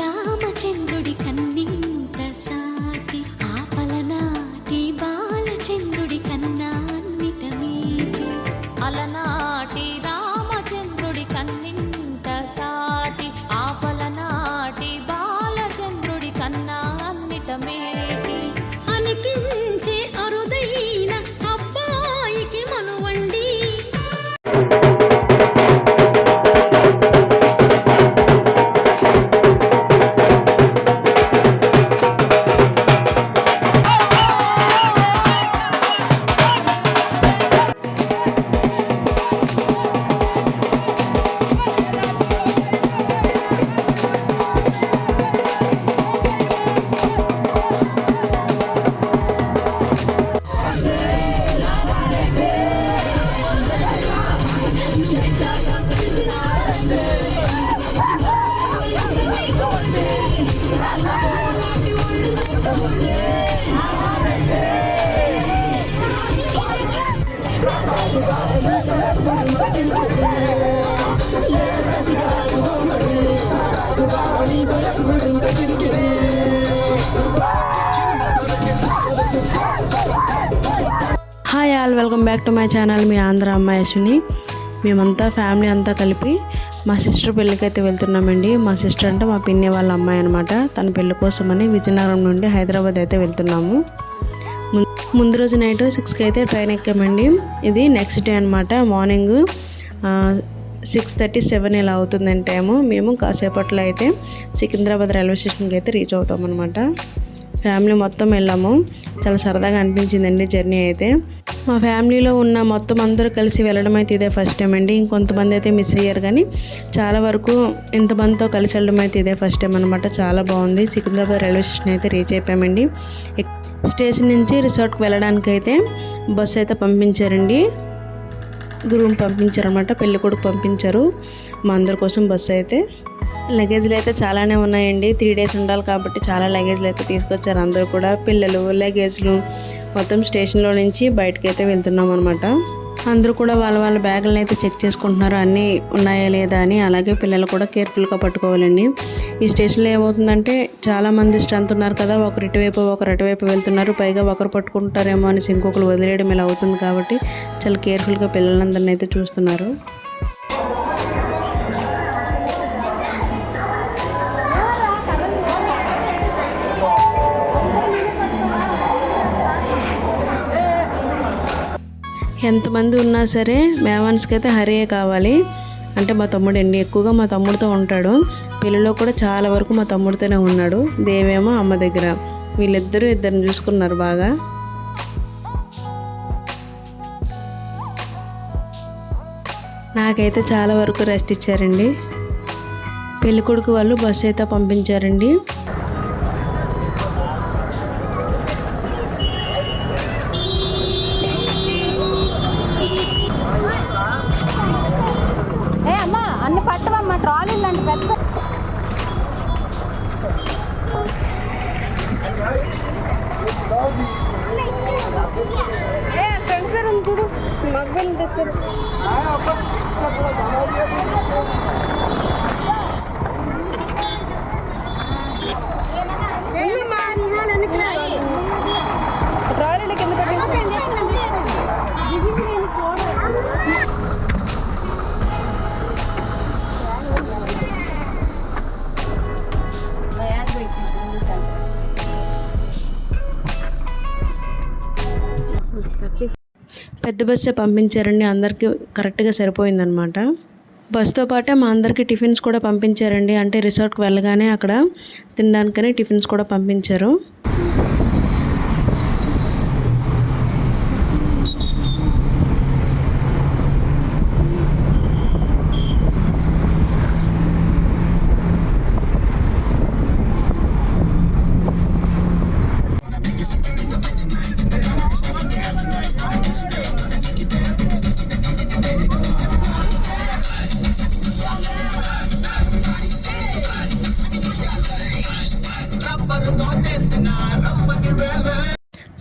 రామచంద్రుడి కన్నింత సాటి ఆపలనాటి బాలచంద్రుడి కన్నా అన్నిట మీటి అలనాటి రామచంద్రుడి కన్నింత సాటి ఆపలనాటి బాలచంద్రుడి కన్నా అన్నిట మేటి అనిపించే అరుదైన అబ్బాయికి మనువండి. Hi all, welcome back to my channel. మీ ఆంధ్ర అమ్మాయి అశ్విని. మేమంతా ఫ్యామిలీ అంతా కలిపి మా సిస్టర్ పెళ్ళికి అయితే వెళ్తున్నామండి. మా సిస్టర్ అంటే మా పిన్ని వాళ్ళ అమ్మాయి అనమాట. తన పెళ్ళి కోసమని విజయనగరం నుండి హైదరాబాద్ అయితే వెళ్తున్నాము. ముందు రోజు నైట్ 6కి అయితే ట్రైన్ ఎక్కామండి. ఇది నెక్స్ట్ డే అనమాట. మార్నింగ్ 6:30, 7 ఇలా అవుతుందని టైము. మేము కాసేపట్లో అయితే సికింద్రాబాద్ రైల్వే స్టేషన్కి అయితే రీచ్ అవుతాం అనమాట. ఫ్యామిలీ మొత్తం వెళ్ళాము. చాలా సరదాగా అనిపించిందండి జర్నీ అయితే. మా ఫ్యామిలీలో ఉన్న మొత్తం అందరూ కలిసి వెళ్ళడం అయితే ఇదే ఫస్ట్ టైం అండి. ఇంకొంతమంది అయితే మిస్ అయ్యారు, కానీ చాలా వరకు ఇంతమందితో కలిసి వెళ్ళడం అయితే ఇదే ఫస్ట్ టైం అనమాట. చాలా బాగుంది. సికింద్రాబాద్ రైల్వే స్టేషన్ అయితే రీచ్ అయిపోయామండి. స్టేషన్ నుంచి రిసార్ట్కి వెళ్ళడానికి అయితే బస్సు అయితే పంపించారండి. గ్రూమ్ పంపించారనమాట, పెళ్ళి కొడుకు పంపించారు. మా అందరి కోసం బస్సు అయితే. లగేజ్లు అయితే చాలానే ఉన్నాయండి. 3 days ఉండాలి కాబట్టి చాలా లగేజ్లు అయితే తీసుకొచ్చారు. అందరూ కూడా పిల్లలు, లగేజ్లు మొత్తం స్టేషన్లో నుంచి బయటకు అయితే వెళ్తున్నాం అనమాట. అందరూ కూడా వాళ్ళ వాళ్ళ బ్యాగులను అయితే చెక్ చేసుకుంటున్నారు, అన్నీ ఉన్నాయా లేదా అని. అలాగే పిల్లలు కూడా కేర్ఫుల్గా పట్టుకోవాలండి. ఈ స్టేషన్లో ఏమవుతుందంటే చాలామంది స్ట్రెంత్ ఉన్నారు కదా, ఒకరు ఇటువైపు ఒకరు అటువైపు వెళ్తున్నారు. పైగా ఒకరు పట్టుకుంటారేమో అనేసి ఇంకొకరు వదిలేయడం ఇలా అవుతుంది కాబట్టి చాలా కేర్ఫుల్గా పిల్లలందరినీ అయితే చూస్తున్నారు. ఎంతమంది ఉన్నా సరే మేవాన్స్కి అయితే హరియే కావాలి. అంటే మా తమ్ముడు అండి, ఎక్కువగా మా తమ్ముడితో ఉంటాడు. పెళ్ళిలో కూడా చాలా వరకు మా తమ్ముడితోనే ఉన్నాడు. దేవేమో అమ్మ దగ్గర. ఇద్దరిని చూసుకున్నారు బాగా. నాకైతే చాలా వరకు రెస్ట్ ఇచ్చారండి. పెళ్ళి కొడుకు వాళ్ళు బస్సు అయితే పంపించారండి. చూడు మగ్గలు తెచ్చారు. ట్రాలీలో కింద పెద్ద బస్సే పంపించారండి. అందరికీ కరెక్ట్గా సరిపోయిందనమాట. బస్తో పాటే మా అందరికీ టిఫిన్స్ కూడా పంపించారండి. అంటే రిసార్ట్కి వెళ్ళగానే అక్కడ తినడానికని టిఫిన్స్ కూడా పంపించారు.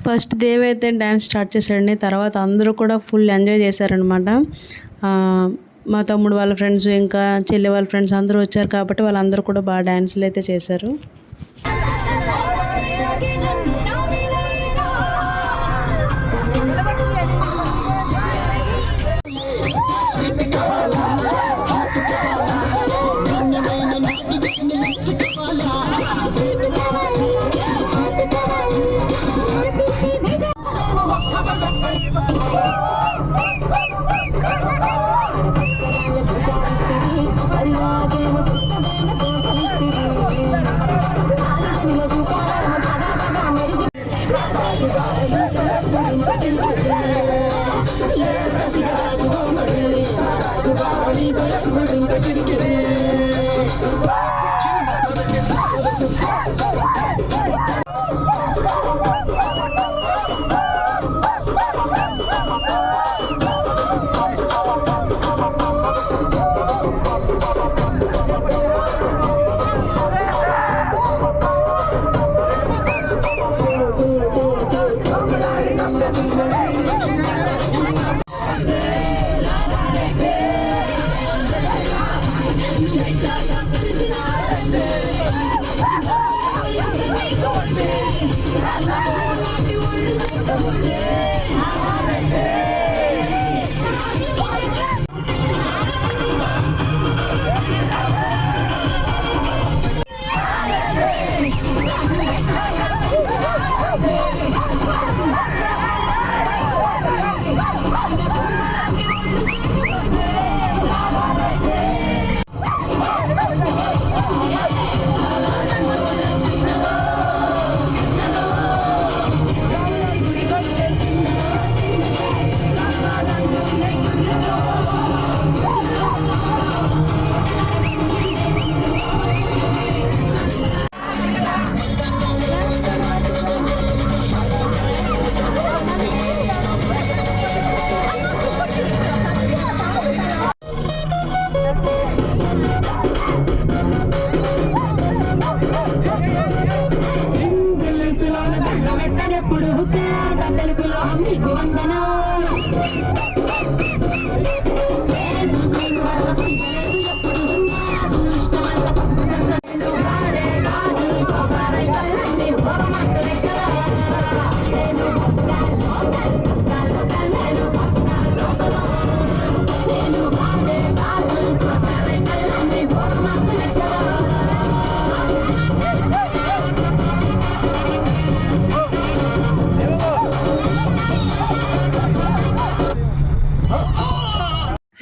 ఫస్ట్ దేవ్ అయితే డ్యాన్స్ స్టార్ట్ చేశాడండి. తర్వాత అందరూ కూడా ఫుల్ ఎంజాయ్ చేశారనమాట. మా తమ్ముడు వాళ్ళ ఫ్రెండ్స్ ఇంకా చెల్లి వాళ్ళ ఫ్రెండ్స్ అందరూ వచ్చారు కాబట్టి వాళ్ళందరూ కూడా బాగా డ్యాన్సులు అయితే చేశారు.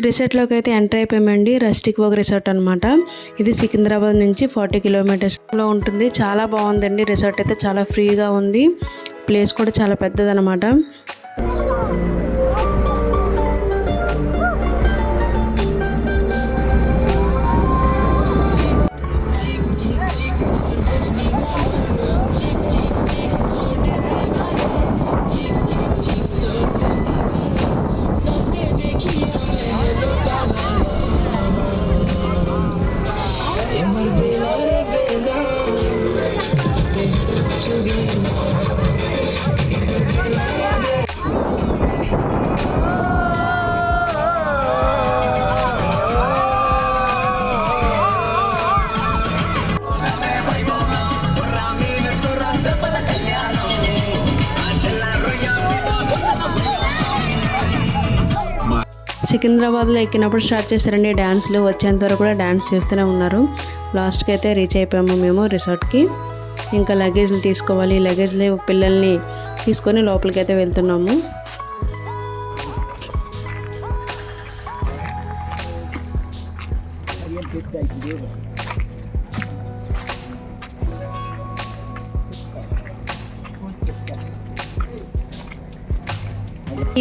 రిసార్ట్లోకి అయితే ఎంటర్ అయిపోయామండి. రస్టిక్ వోగ్ రిసార్ట్ అనమాట. ఇది సికింద్రాబాద్ నుంచి 40 కిలోమీటర్స్లో ఉంటుంది. చాలా బాగుందండి. రిసార్ట్ అయితే చాలా ఫ్రీగా ఉంది. ప్లేస్ కూడా చాలా పెద్దదనమాట. సికింద్రాబాద్లో ఎక్కినప్పుడు స్టార్ట్ చేశారండి డ్యాన్స్లు. వచ్చేంత వరకు కూడా డ్యాన్స్ చేస్తూనే ఉన్నారు. లాస్ట్కి అయితే రీచ్ అయిపోయాము మేము రిసార్ట్కి. ఇంకా లగేజ్లు తీసుకోవాలి. లగేజ్లు పిల్లల్ని తీసుకొని లోపలికి అయితే వెళ్తున్నాము.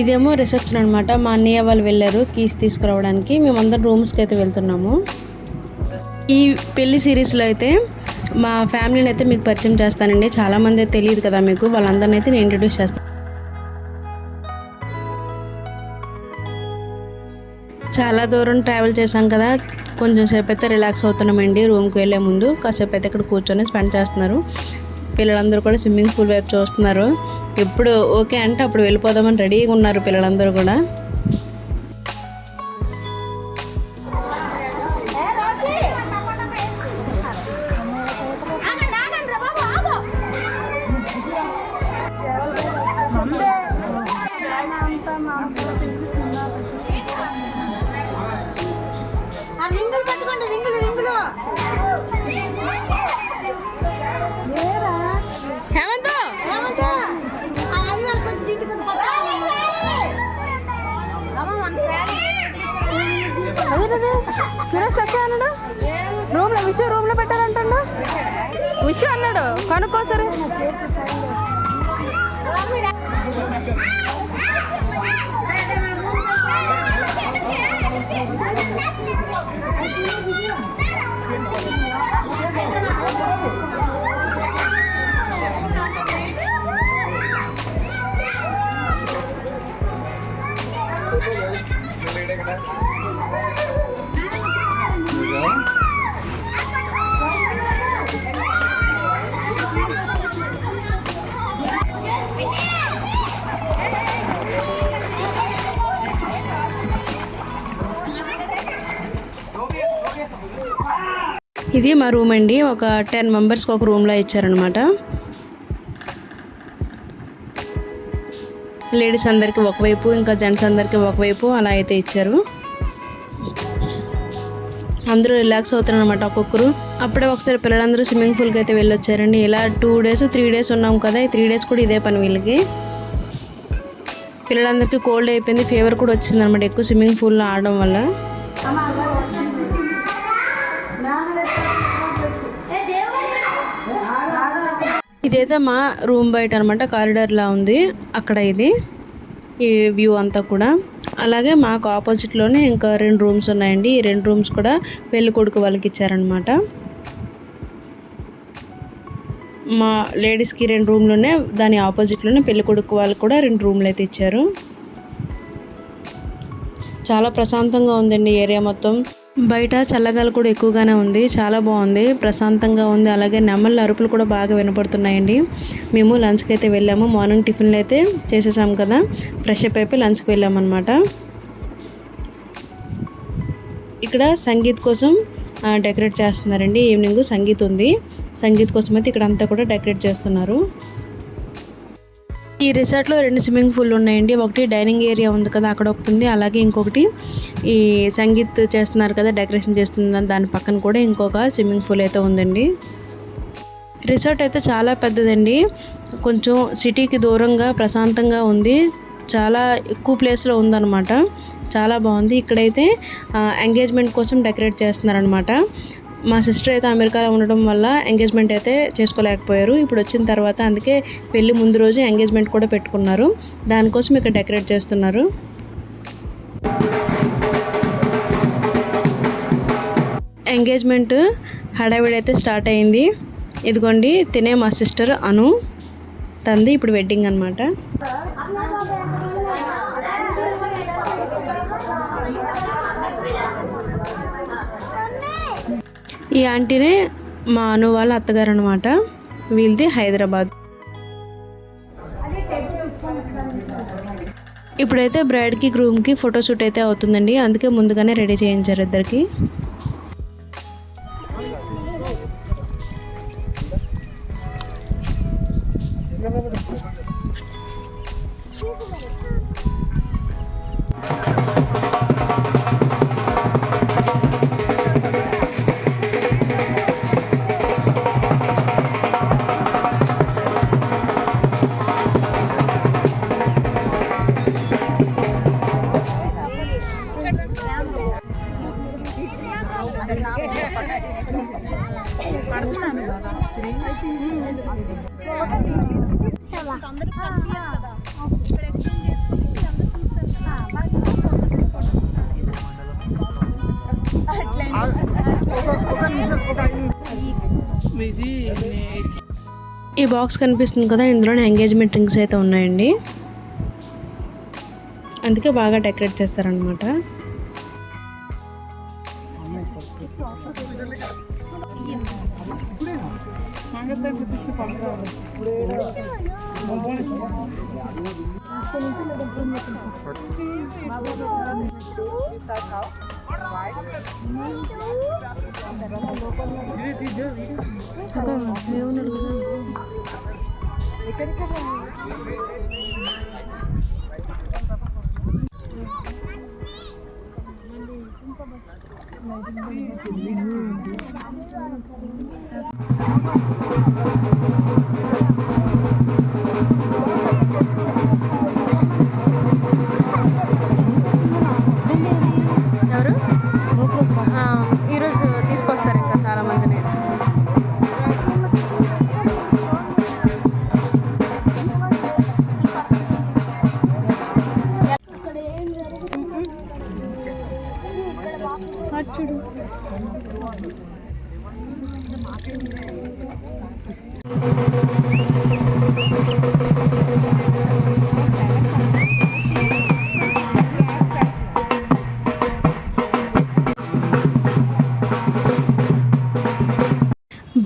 ఇదేమో రిసెప్షన్ అనమాట. మా అన్నయ్య వాళ్ళు వెళ్ళారు కీస్ తీసుకురావడానికి. మేమందరం రూమ్స్కి అయితే వెళ్తున్నాము. ఈ పెళ్లి సిరీస్లో అయితే మా ఫ్యామిలీని అయితే మీకు పరిచయం చేస్తానండి. చాలామంది అయితే తెలియదు కదా మీకు, వాళ్ళందరినీ అయితే నేను ఇంట్రడ్యూస్ చేస్తాను. చాలా దూరం ట్రావెల్ చేశాం కదా, కొంచెం సేపు అయితే రిలాక్స్ అవుతున్నామండి. రూమ్కి వెళ్ళే ముందు కాసేపు అయితే ఇక్కడ కూర్చొని స్పెండ్ చేస్తున్నారు. పిల్లలందరూ కూడా స్విమ్మింగ్ పూల్ వైపు చూస్తున్నారు. ఎప్పుడు ఓకే అంటే అప్పుడు వెళ్ళిపోదామని రెడీగా ఉన్నారు పిల్లలందరూ కూడా. ఓకే అన్నాడు. రూమ్ లో పెట్టారంటాడు. విషయం అన్నాడు. కనుక్కో సరే. ఇది మా రూమ్ అండి. ఒక 10 మెంబర్స్కి ఒక రూమ్లో ఇచ్చారనమాట. లేడీస్ అందరికి ఒకవైపు, ఇంకా జెంట్స్ అందరికి ఒకవైపు అలా అయితే ఇచ్చారు. అందరూ రిలాక్స్ అవుతారు అనమాట ఒక్కొక్కరు. అప్పుడే ఒకసారి పిల్లలందరూ స్విమ్మింగ్ పూల్కి అయితే వెళ్ళొచ్చారండి. ఇలా 2 days 3 days ఉన్నాం కదా, ఈ 3 days కూడా ఇదే పని వీళ్ళకి. పిల్లలందరికీ కోల్డ్ అయిపోయింది, ఫీవర్ కూడా వచ్చింది అనమాట ఎక్కువ స్విమ్మింగ్ పూల్లో ఆడడం వల్ల. ఇదైతే మా రూమ్ బయట అనమాట, కారిడార్లా ఉంది అక్కడ. ఇది ఈ వ్యూ అంతా కూడా. అలాగే మాకు ఆపోజిట్లోనే ఇంకా 2 రూమ్స్ ఉన్నాయండి. ఈ 2 రూమ్స్ కూడా పెళ్లి కొడుకు వాళ్ళకి ఇచ్చారనమాట. మా లేడీస్కి 2 రూమ్లోనే, దాని ఆపోజిట్లోనే పెళ్లి కొడుకు వాళ్ళకి కూడా 2 రూమ్లు అయితే ఇచ్చారు. చాలా ప్రశాంతంగా ఉందండి ఏరియా మొత్తం. బయట చల్లగాలి కూడా ఎక్కువగానే ఉంది, చాలా బాగుంది, ప్రశాంతంగా ఉంది. అలాగే నెమళ్ళ అరుపులు కూడా బాగా వినపడుతున్నాయండి. మేము లంచ్కి అయితే వెళ్ళాము. మార్నింగ్ టిఫిన్లు అయితే చేసేసాము కదా, ఫ్రెష్ అప్ అయిపోయి లంచ్కి వెళ్ళామన్నమాట. ఇక్కడ సంగీత్ కోసం డెకరేట్ చేస్తున్నారండి. ఈవినింగ్ సంగీత్ ఉంది. సంగీత్ కోసం అయితే ఇక్కడ అంతా కూడా డెకరేట్ చేస్తున్నారు. ఈ రిసార్ట్లో 2 స్విమ్మింగ్ పూల్ ఉన్నాయండి. ఒకటి డైనింగ్ ఏరియా ఉంది కదా, అక్కడ ఒకటి ఉంది. అలాగే ఇంకొకటి ఈ సంగీత్ చేస్తున్నారు కదా, డెకరేషన్ చేస్తున్నారు, దాని పక్కన కూడా ఇంకొక స్విమ్మింగ్ పూల్ అయితే ఉందండి. రిసార్ట్ అయితే చాలా పెద్దదండి. కొంచెం సిటీకి దూరంగా ప్రశాంతంగా ఉంది. చాలా ఎక్కువ ప్లేస్లో ఉందన్నమాట. చాలా బాగుంది. ఇక్కడైతే ఎంగేజ్మెంట్ కోసం డెకరేట్ చేస్తున్నారనమాట. మా సిస్టర్ అయితే అమెరికాలో ఉండడం వల్ల ఎంగేజ్మెంట్ అయితే చేసుకోలేకపోయారు. ఇప్పుడు వచ్చిన తర్వాత అందుకే పెళ్ళి ముందు రోజు ఎంగేజ్మెంట్ కూడా పెట్టుకున్నారు. దానికోసం ఇక్కడ డెకరేట్ చేస్తున్నారు. ఎంగేజ్మెంట్ హడావిడైతే స్టార్ట్ అయింది. ఇదిగోండి తినే మా సిస్టర్ అను, తంది ఇప్పుడు వెడ్డింగ్ అనమాట. ఈ ఆంటీనే మా అను వాళ్ళ అత్తగారు అనమాట. వీళ్ళది హైదరాబాద్. ఇప్పుడైతే బ్రైడ్కి గ్రూమ్కి ఫోటోషూట్ అయితే అవుతుందండి. అందుకే ముందుగానే రెడీ చేయించారు ఇద్దరికి. ఈ బాక్స్ కనిపిస్తుంది కదా, ఇందులోనే ఎంగేజ్మెంట్ రింగ్స్ అయితే ఉన్నాయండి. అందుకే బాగా డెకరేట్ చేస్తారనమాట.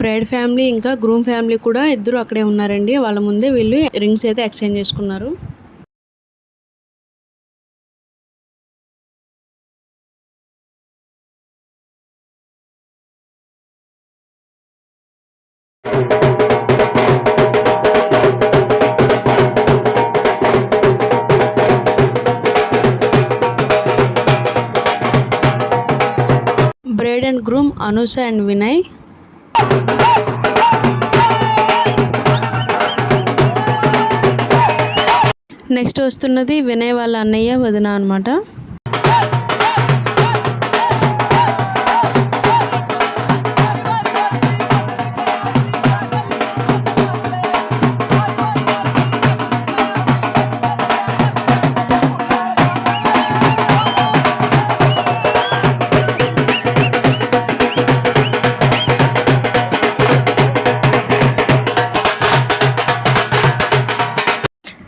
బ్రైడ్ ఫ్యామిలీ ఇంకా గ్రూమ్ ఫ్యామిలీ కూడా ఇద్దరు అక్కడే ఉన్నారండి. వాళ్ళ ముందే వీళ్ళు రింగ్స్ అయితే ఎక్స్చేంజ్ చేసుకున్నారు. Bride and groom Anusha and Vinay. Next వస్తున్నది వినయ్ వాళ్ళ అన్నయ్య వదిన అనమాట.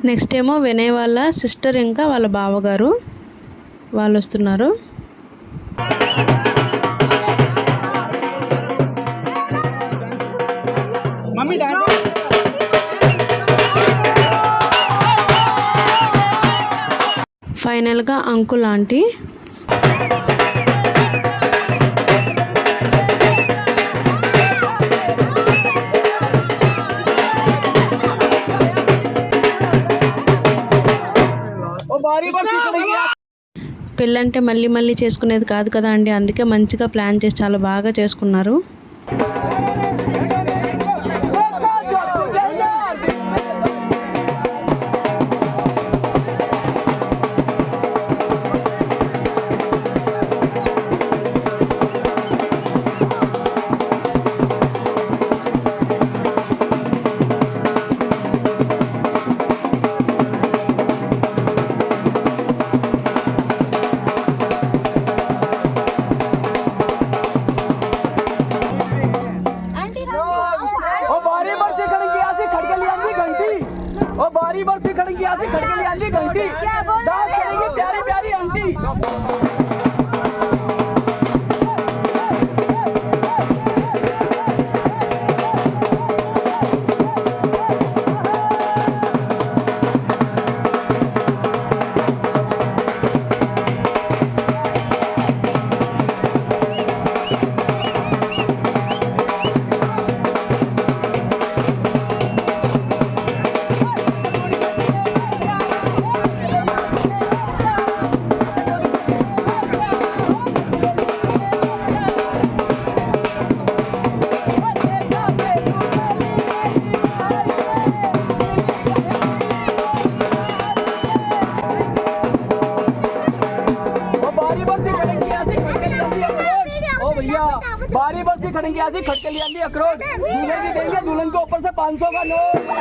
నెక్స్ట్ ఏమో వినయ్ వాళ్ళ సిస్టర్ ఇంకా వాళ్ళ బావగారు వాళ్ళు వస్తున్నారు. ఫైనల్గా అంకుల్ ఆంటీ. పెళ్ళంటే మళ్ళీ మళ్ళీ చేసుకునేది కాదు కదా అండి, అందుకే మంచిగా ప్లాన్ చేసి చాలా బాగా చేసుకున్నారు. बारी बरसी खड़ेंगे ऐसी खटके ले आंदी अखरोट दूल्हे की देंगे, दुल्हन के ऊपर से 500 का नोट।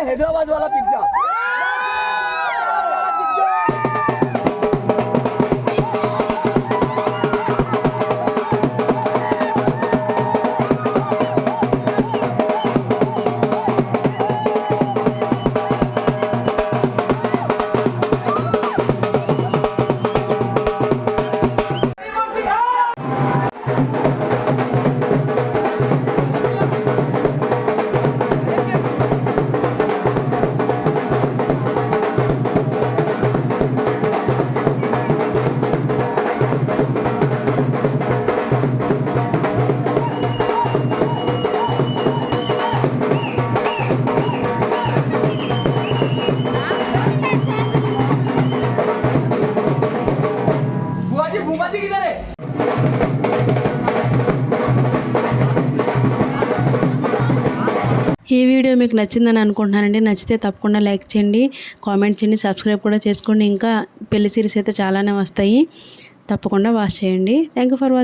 हैदराबाद वाला पिज्जा ఈ వీడియో మీకు నచ్చిందని అనుకుంటున్నానండి. నచ్చితే తప్పకుండా లైక్ చేయండి, కామెంట్ చేయండి, సబ్స్క్రైబ్ కూడా చేసుకోండి. ఇంకా పెళ్లి సిరీస్ అయితే చాలానే వస్తాయి, తప్పకుండా వాచ్ చేయండి. Thank you for watching.